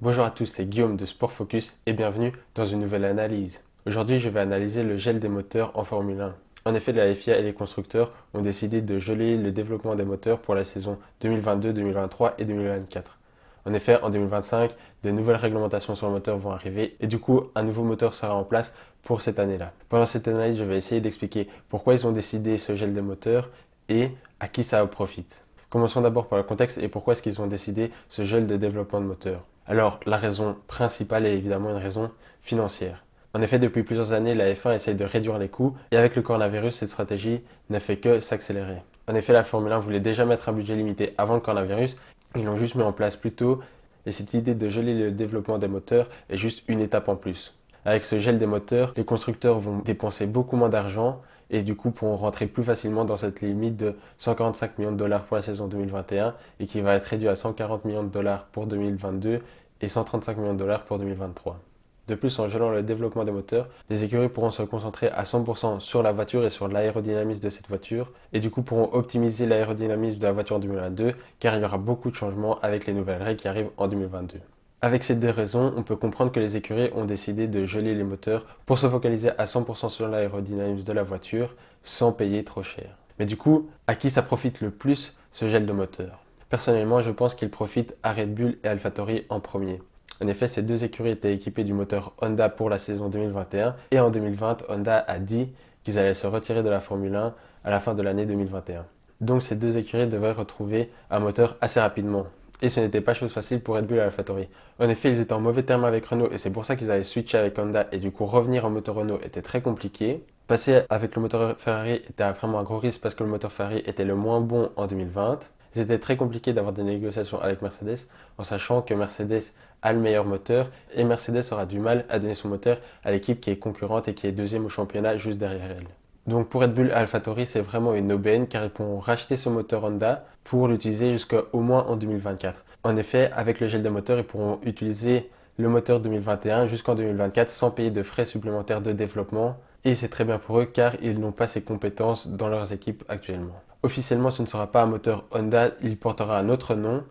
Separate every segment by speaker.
Speaker 1: Bonjour à tous, c'est Guillaume de Sport Focus et bienvenue dans une nouvelle analyse. Aujourd'hui, je vais analyser le gel des moteurs en Formule 1. En effet, la FIA et les constructeurs ont décidé de geler le développement des moteurs pour la saison 2022, 2023 et 2024. En effet, en 2025, des nouvelles réglementations sur le moteur vont arriver et du coup, un nouveau moteur sera en place pour cette année-là. Pendant cette analyse, je vais essayer d'expliquer pourquoi ils ont décidé ce gel des moteurs et à qui ça profite. Commençons d'abord par le contexte et pourquoi est-ce qu'ils ont décidé ce gel de développement de moteur. Alors, la raison principale est évidemment une raison financière. En effet, depuis plusieurs années, la F1 essaye de réduire les coûts et avec le coronavirus, cette stratégie ne fait que s'accélérer. En effet, la Formule 1 voulait déjà mettre un budget limité avant le coronavirus, ils l'ont juste mis en place plus tôt et cette idée de geler le développement des moteurs est juste une étape en plus. Avec ce gel des moteurs, les constructeurs vont dépenser beaucoup moins d'argent et du coup pourront rentrer plus facilement dans cette limite de 145 millions de dollars pour la saison 2021 et qui va être réduit à 140 millions de dollars pour 2022 et 135 millions de dollars pour 2023. De plus, en gelant le développement des moteurs, les écuries pourront se concentrer à 100% sur la voiture et sur l'aérodynamisme de cette voiture, et du coup pourront optimiser l'aérodynamisme de la voiture en 2022, car il y aura beaucoup de changements avec les nouvelles règles qui arrivent en 2022. Avec ces deux raisons, on peut comprendre que les écuries ont décidé de geler les moteurs pour se focaliser à 100% sur l'aérodynamisme de la voiture, sans payer trop cher. Mais du coup, à qui ça profite le plus ce gel de moteur? Personnellement, je pense qu'il profite à Red Bull et AlphaTauri en premier. En effet, ces deux écuries étaient équipées du moteur Honda pour la saison 2021 et en 2020, Honda a dit qu'ils allaient se retirer de la Formule 1 à la fin de l'année 2021. Donc ces deux écuries devraient retrouver un moteur assez rapidement. Et ce n'était pas chose facile pour Red Bull et AlphaTauri. En effet, ils étaient en mauvais termes avec Renault et c'est pour ça qu'ils avaient switché avec Honda et du coup revenir en moteur Renault était très compliqué. Passer avec le moteur Ferrari était vraiment un gros risque parce que le moteur Ferrari était le moins bon en 2020. C'était très compliqué d'avoir des négociations avec Mercedes en sachant que Mercedes a le meilleur moteur et Mercedes aura du mal à donner son moteur à l'équipe qui est concurrente et qui est deuxième au championnat juste derrière elle. Donc pour Red Bull et AlphaTauri, c'est vraiment une aubaine car ils pourront racheter ce moteur Honda pour l'utiliser jusqu'au moins en 2024. En effet, avec le gel des moteurs, ils pourront utiliser le moteur 2021 jusqu'en 2024 sans payer de frais supplémentaires de développement. Et c'est très bien pour eux car ils n'ont pas ces compétences dans leurs équipes actuellement. Officiellement, ce ne sera pas un moteur Honda, il portera un autre nom,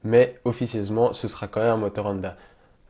Speaker 1: mais officieusement, ce sera quand même un moteur Honda.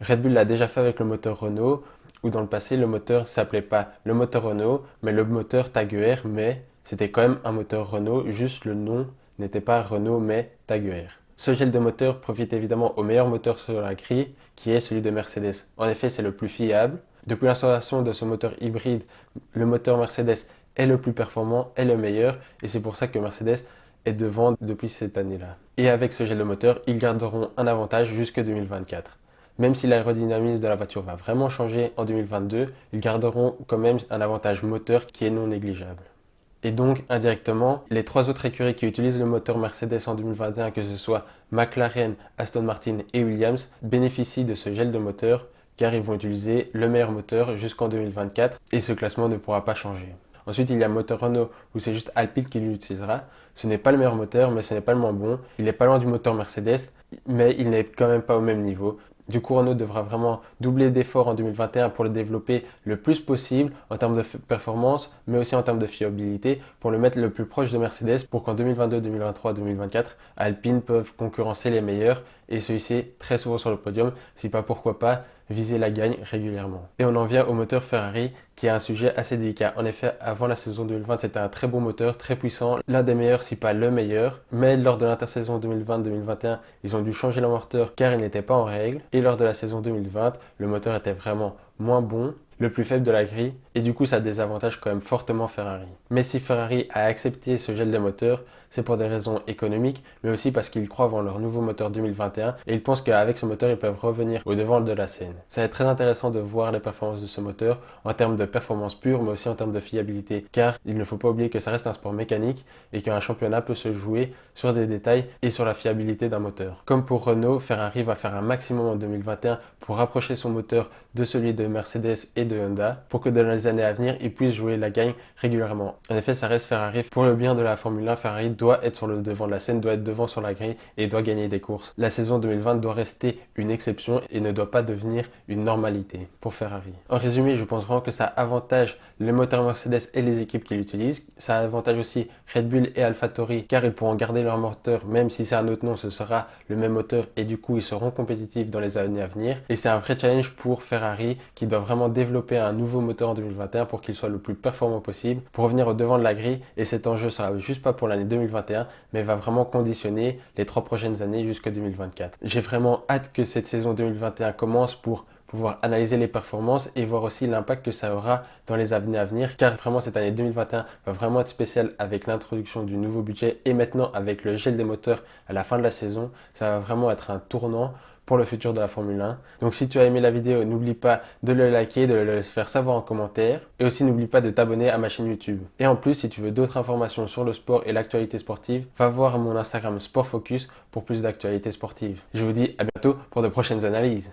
Speaker 1: Red Bull l'a déjà fait avec le moteur Renault, où dans le passé, le moteur ne s'appelait pas le moteur Renault, mais le moteur Taguer, mais c'était quand même un moteur Renault, juste le nom n'était pas Renault, mais Taguer. Ce gel de moteur profite évidemment au meilleur moteur sur la grille, qui est celui de Mercedes. En effet, c'est le plus fiable. Depuis l'installation de ce moteur hybride, le moteur Mercedes est le plus performant, est le meilleur, et c'est pour ça que Mercedes est devant depuis cette année-là. Et avec ce gel de moteur, ils garderont un avantage jusque 2024. Même si l'aérodynamisme de la voiture va vraiment changer en 2022, ils garderont quand même un avantage moteur qui est non négligeable. Et donc, indirectement, les trois autres écuries qui utilisent le moteur Mercedes en 2021, que ce soit McLaren, Aston Martin et Williams, bénéficient de ce gel de moteur car ils vont utiliser le meilleur moteur jusqu'en 2024 et ce classement ne pourra pas changer. Ensuite, il y a le moteur Renault où c'est juste Alpine qui l'utilisera. Ce n'est pas le meilleur moteur, mais ce n'est pas le moins bon. Il n'est pas loin du moteur Mercedes, mais il n'est quand même pas au même niveau. Du coup, Renault devra vraiment doubler d'efforts en 2021 pour le développer le plus possible en termes de performance, mais aussi en termes de fiabilité, pour le mettre le plus proche de Mercedes, pour qu'en 2022, 2023, 2024, Alpine peuvent concurrencer les meilleurs et se hisser très souvent sur le podium, si pas pourquoi pas viser la gagne régulièrement. Et on en vient au moteur Ferrari, qui est un sujet assez délicat. En effet, avant la saison 2020, c'était un très bon moteur, très puissant, l'un des meilleurs, si pas le meilleur. Mais lors de l'intersaison 2020-2021, ils ont dû changer le moteur car il n'était pas en règle. Et lors de la saison 2020, le moteur était vraiment moins bon, le plus faible de la grille, et du coup ça désavantage quand même fortement Ferrari. Mais si Ferrari a accepté ce gel de moteur, c'est pour des raisons économiques, mais aussi parce qu'ils croient en leur nouveau moteur 2021 et ils pensent qu'avec ce moteur, ils peuvent revenir au devant de la scène. Ça va être très intéressant de voir les performances de ce moteur en termes de performance pure, mais aussi en termes de fiabilité, car il ne faut pas oublier que ça reste un sport mécanique et qu'un championnat peut se jouer sur des détails et sur la fiabilité d'un moteur. Comme pour Renault, Ferrari va faire un maximum en 2021 pour rapprocher son moteur de celui de Mercedes et de Honda, pour que dans les années à venir, ils puissent jouer la gagne régulièrement. En effet, ça reste Ferrari. Pour le bien de la Formule 1, Ferrari doit être sur le devant de la scène, doit être devant sur la grille et doit gagner des courses. La saison 2020 doit rester une exception et ne doit pas devenir une normalité pour Ferrari. En résumé, je pense vraiment que ça avantage le moteur Mercedes et les équipes qui l'utilisent. Ça avantage aussi Red Bull et AlphaTauri car ils pourront garder leur moteur, même si c'est un autre nom, ce sera le même moteur et du coup ils seront compétitifs dans les années à venir. Et c'est un vrai challenge pour Ferrari qui doit vraiment développer un nouveau moteur en 2021 pour qu'il soit le plus performant possible, pour revenir au devant de la grille. Et cet enjeu sera juste pas pour l'année 2021, mais va vraiment conditionner les 3 prochaines années jusqu'à 2024. J'ai vraiment hâte que cette saison 2021 commence pour pouvoir analyser les performances et voir aussi l'impact que ça aura dans les années à venir, car vraiment cette année 2021 va vraiment être spéciale avec l'introduction du nouveau budget et maintenant avec le gel des moteurs à la fin de la saison. Ça va vraiment être un tournant pour le futur de la Formule 1. Donc si tu as aimé la vidéo, n'oublie pas de le liker, de le faire savoir en commentaire et aussi n'oublie pas de t'abonner à ma chaîne YouTube. Et en plus, si tu veux d'autres informations sur le sport et l'actualité sportive, va voir mon Instagram Sport Focus pour plus d'actualités sportives. Je vous dis à bientôt pour de prochaines analyses.